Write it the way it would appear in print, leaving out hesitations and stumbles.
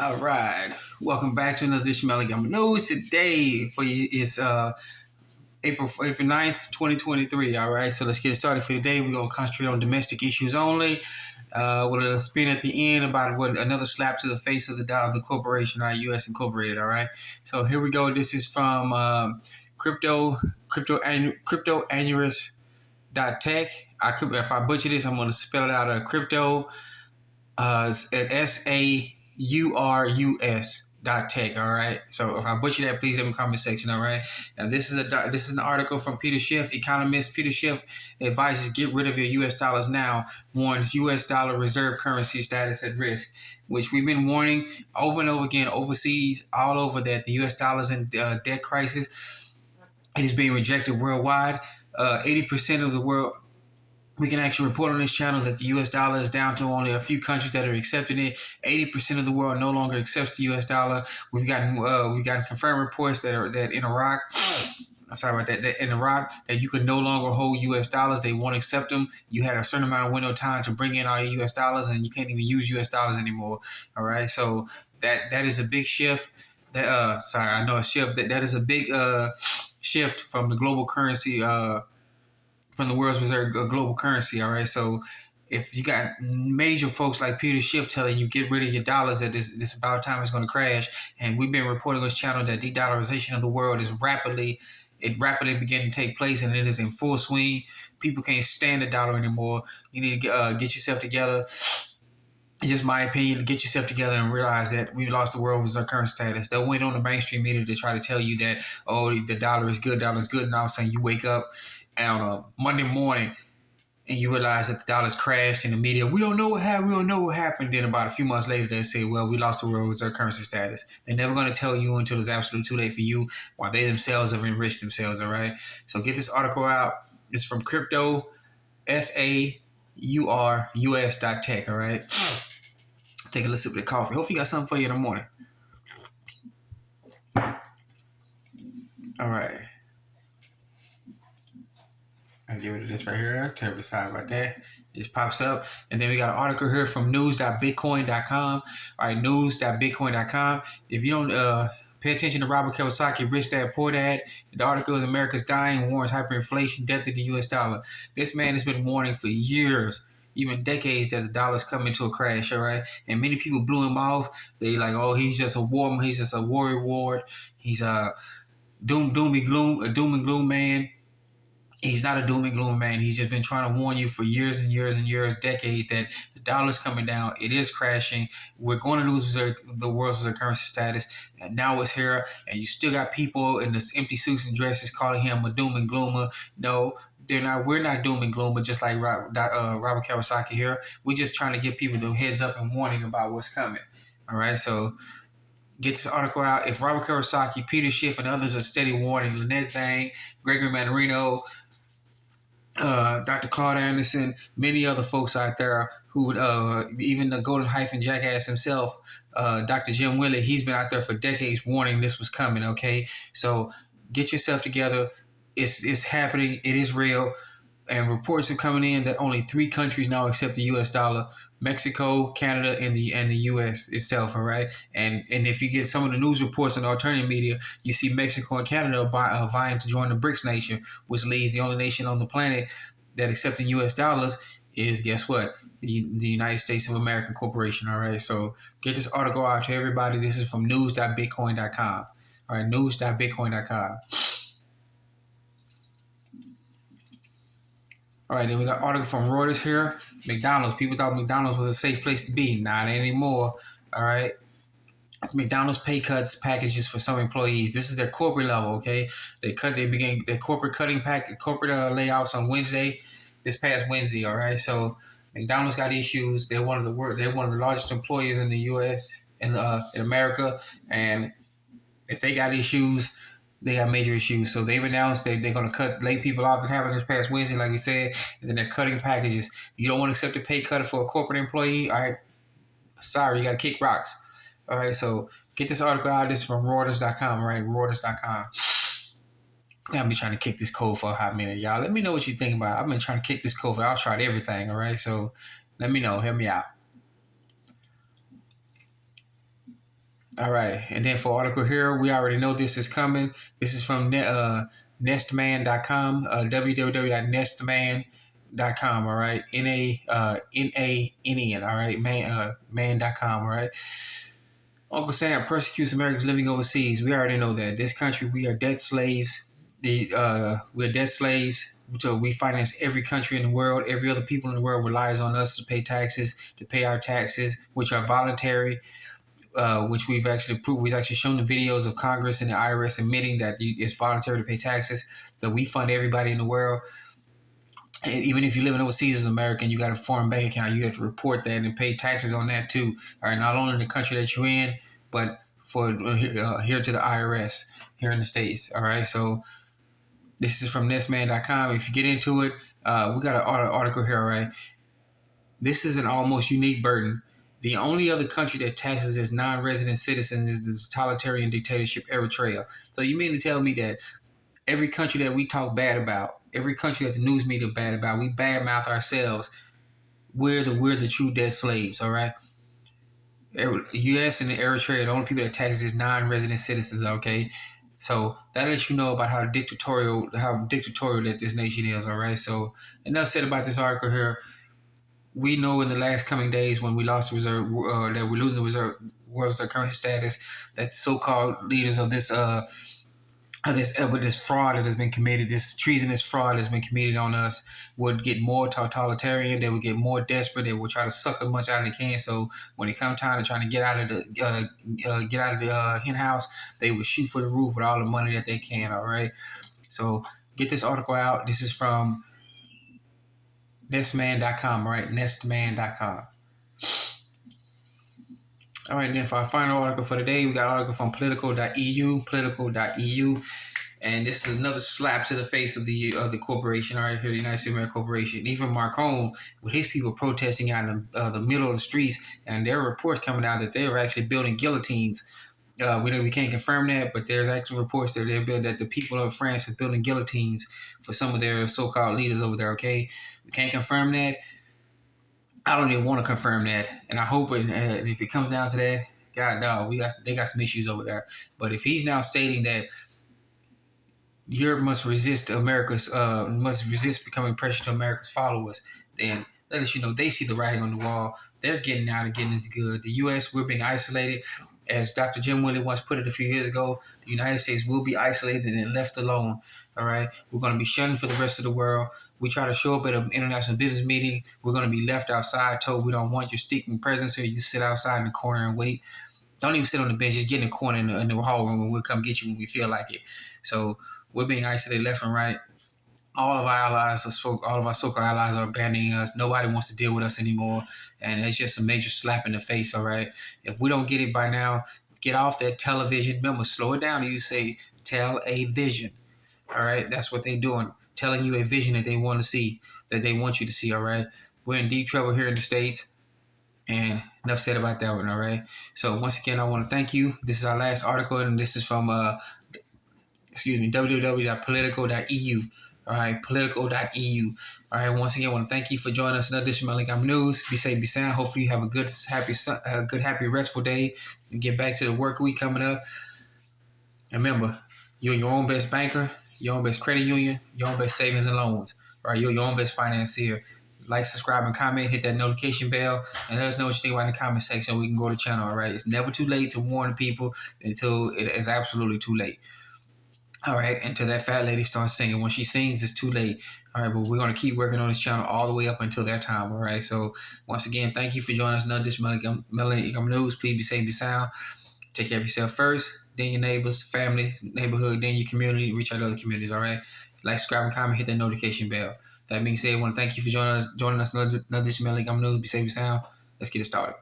All right, welcome back to another edition of Alabama News. Today for you is April 9th, 2023. All right, so let's get started for today. We're gonna concentrate on domestic issues only. With a spin at the end about what another slap to the face of the dollar, the corporation, our U.S. Incorporated. All right, so here we go. This is from crypto annuris.tech. If I butcher this, I'm gonna spell it out. Crypto at SAURUS.tech. All right. So if I butcher that, please let me in the comment section. All right. Now this is an article from Peter Schiff, Economist Peter Schiff advises get rid of your U.S. dollars now. Warns U.S. dollar reserve currency status at risk, which we've been warning over and over again overseas, all over that the U.S. dollars in debt crisis. It is being rejected worldwide. 80% of the world. We can actually report on this channel that the U.S. dollar is down to only a few countries that are accepting it. 80% of the world no longer accepts the U.S. dollar. We've gotten confirmed reports that in Iraq, that in Iraq that you can no longer hold U.S. dollars. They won't accept them. You had a certain amount of window time to bring in all your U.S. dollars, and you can't even use U.S. dollars anymore. All right, so that is a big shift. I know a shift. That is a big shift from the global currency. From the world's reserve global currency. All right, so if you got major folks like Peter Schiff telling you get rid of your dollars, that this about time is going to crash, and we've been reporting on this channel that de-dollarization of the world is rapidly beginning to take place, and it is in full swing. People can't stand the dollar anymore. You need to get yourself together. It's just my opinion. Get yourself together and realize that we've lost the world reserve currency status. They'll wait on the mainstream media to try to tell you that, oh, the dollar is good, and all of a sudden you wake up on a Monday morning and you realize that the dollar's crashed in the media. We don't know what happened. Then about a few months later, they say, well, we lost the world reserve currency status. They're never going to tell you until it's absolutely too late for you, while they themselves have enriched themselves, all right? So get this article out. It's from crypto, SAURUS.tech, all right? Take a little sip of the coffee. Hopefully you got something for you in the morning. All right. I'll get rid of this right here. Terribly sorry about that. It just pops up. And then we got an article here from news.bitcoin.com. All right, news.bitcoin.com. If you don't pay attention to Robert Kiyosaki, Rich Dad, Poor Dad, the article is America's Dying, Warns Hyperinflation, Death of the U.S. Dollar. This man has been warning for years, even decades, that the dollar's coming to a crash, all right? And many people blew him off. They like, oh, he's just a war reward. He's a doom and gloom man. He's not a doom and gloom man. He's just been trying to warn you for years and years and years, decades, that the dollar's coming down. It is crashing. We're going to lose the world's reserve currency status. And now it's here. And you still got people in this empty suits and dresses calling him a doom and gloomer. No, they're not. We're not doom and gloom, but just like Robert Kiyosaki here, we're just trying to give people the heads up and warning about what's coming. All right, so get this article out. If Robert Kiyosaki, Peter Schiff, and others are steady warning, Lynette Zhang, Gregory Mandarino, Dr. Claude Anderson, many other folks out there who would, even the golden hyphen jackass himself, Dr. Jim Willett, he's been out there for decades warning this was coming, okay? So get yourself together. It's happening. It is real. And reports are coming in that only 3 countries now accept the U.S. dollar: Mexico, Canada, and the U.S. itself. All right, and if you get some of the news reports on the alternative media, you see Mexico and Canada vying to join the BRICS nation, which leaves the only nation on the planet that accepting U.S. dollars is, guess what? The United States of America Corporation. All right, so get this article out to everybody. This is from news.bitcoin.com. All right, news.bitcoin.com. All right, then we got an article from Reuters here. McDonald's. People thought McDonald's was a safe place to be. Not anymore. All right. McDonald's pay cuts packages for some employees. This is their corporate level, okay? They began their corporate layoffs on Wednesday, this past Wednesday, all right? So McDonald's got issues. They're one of the largest employers in the U.S. in America, and if they got issues, they have major issues. So they've announced they're going to lay people off that happened this past Wednesday, like we said, and then they're cutting packages. You don't want to accept a pay cut for a corporate employee? All right, sorry, you got to kick rocks. All right, so get this article out. This is from Reuters.com, all right, Reuters.com. I've been trying to kick this code for a hot minute, y'all. Let me know what you think about it. I've been trying to kick this code. I've tried everything, all right? So let me know. Help me out. All right. And then for article here, we already know this is coming. This is from nestman.com, www.nestman.com. All right. N-A-N-N. All right. Man.com. All right. Uncle Sam persecutes Americans living overseas. We already know that. This country, we are debt slaves. We're debt slaves. So we finance every country in the world. Every other people in the world relies on us to pay taxes, to pay our taxes, which are voluntary. Which we've actually proved. We've actually shown the videos of Congress and the IRS admitting that it's voluntary to pay taxes. That we fund everybody in the world. And even if you're living overseas as an American, you got a foreign bank account, you have to report that and pay taxes on that too. All right, not only in the country that you're in, but for here to the IRS here in the States. All right, so this is from nestman.com. If you get into it, we got an article here. All right, this is an almost unique burden. The only other country that taxes its non-resident citizens is the totalitarian dictatorship Eritrea. So you mean to tell me that every country that we talk bad about, every country that the news media bad about, we badmouth ourselves. We're the true debt slaves, all right? U.S. and Eritrea are the only people that taxes its non-resident citizens, okay? So that lets you know about how dictatorial that this nation is, all right? So enough said about this article here. We know in the last coming days when we lost the reserve, that we're losing the reserve world's currency status, that so-called leaders of this fraud that has been committed, this treasonous fraud that's been committed on us, would get more totalitarian. They would get more desperate. They would try to suck as much out of they can. So when it comes time to trying to get out of the hen house, they would shoot for the roof with all the money that they can. All right. So get this article out. This is from nestman.com. All right, nestman.com. All right, then for our final article for today, we got an article from political.eu, and this is another slap to the face of the corporation, all right, here, the United States American Corporation. Even Macron, with his people protesting out in the middle of the streets, and there are reports coming out that they were actually building guillotines. We can't confirm that, but there's actual reports that that the people of France are building guillotines for some of their so-called leaders over there. Okay, we can't confirm that. I don't even want to confirm that, and I hope if it comes down to that, God no, they got some issues over there. But if he's now stating that Europe must resist becoming pressure to America's followers, then let us they see the writing on the wall. They're getting out and getting as good. The U.S., we're being isolated. As Dr. Jim Willie once put it a few years ago, the United States will be isolated and left alone. All right, we're going to be shunned for the rest of the world. We try to show up at an international business meeting, we're going to be left outside, told we don't want your stinking presence here. You sit outside in the corner and wait. Don't even sit on the bench. Just get in the corner in the hall room, and we'll come get you when we feel like it. So we're being isolated left and right. All of our so-called allies are abandoning us. Nobody wants to deal with us anymore. And it's just a major slap in the face, all right? If we don't get it by now, get off that television. Remember, slow it down. You say, tell a vision, all right? That's what they're doing, telling you a vision that they want to see, that they want you to see, all right? We're in deep trouble here in the States. And enough said about that one, all right? So once again, I want to thank you. This is our last article, and this is from, www.political.eu. All right, political.eu. All right, once again, I want to thank you for joining us in another edition of Economic News. Be safe, be sound. Hopefully, you have a good, happy, restful day and get back to the work week coming up. And remember, you're your own best banker, your own best credit union, your own best savings and loans. All right, you're your own best financier. Like, subscribe, and comment. Hit that notification bell, and let us know what you think about in the comment section. We can grow the channel. All right, it's never too late to warn people until it is absolutely too late. All right, until that fat lady starts singing. When she sings, it's too late. All right, but we're going to keep working on this channel all the way up until that time. All right, so once again, thank you for joining us. Another edition of Economic News. Please be safe, be sound. Take care of yourself first, then your neighbors, family, neighborhood, then your community. Reach out to other communities. All right, like, subscribe, and comment. Hit that notification bell. That being said, I want to thank you for joining us. Another edition of Economic News. Be safe, be sound. Let's get it started.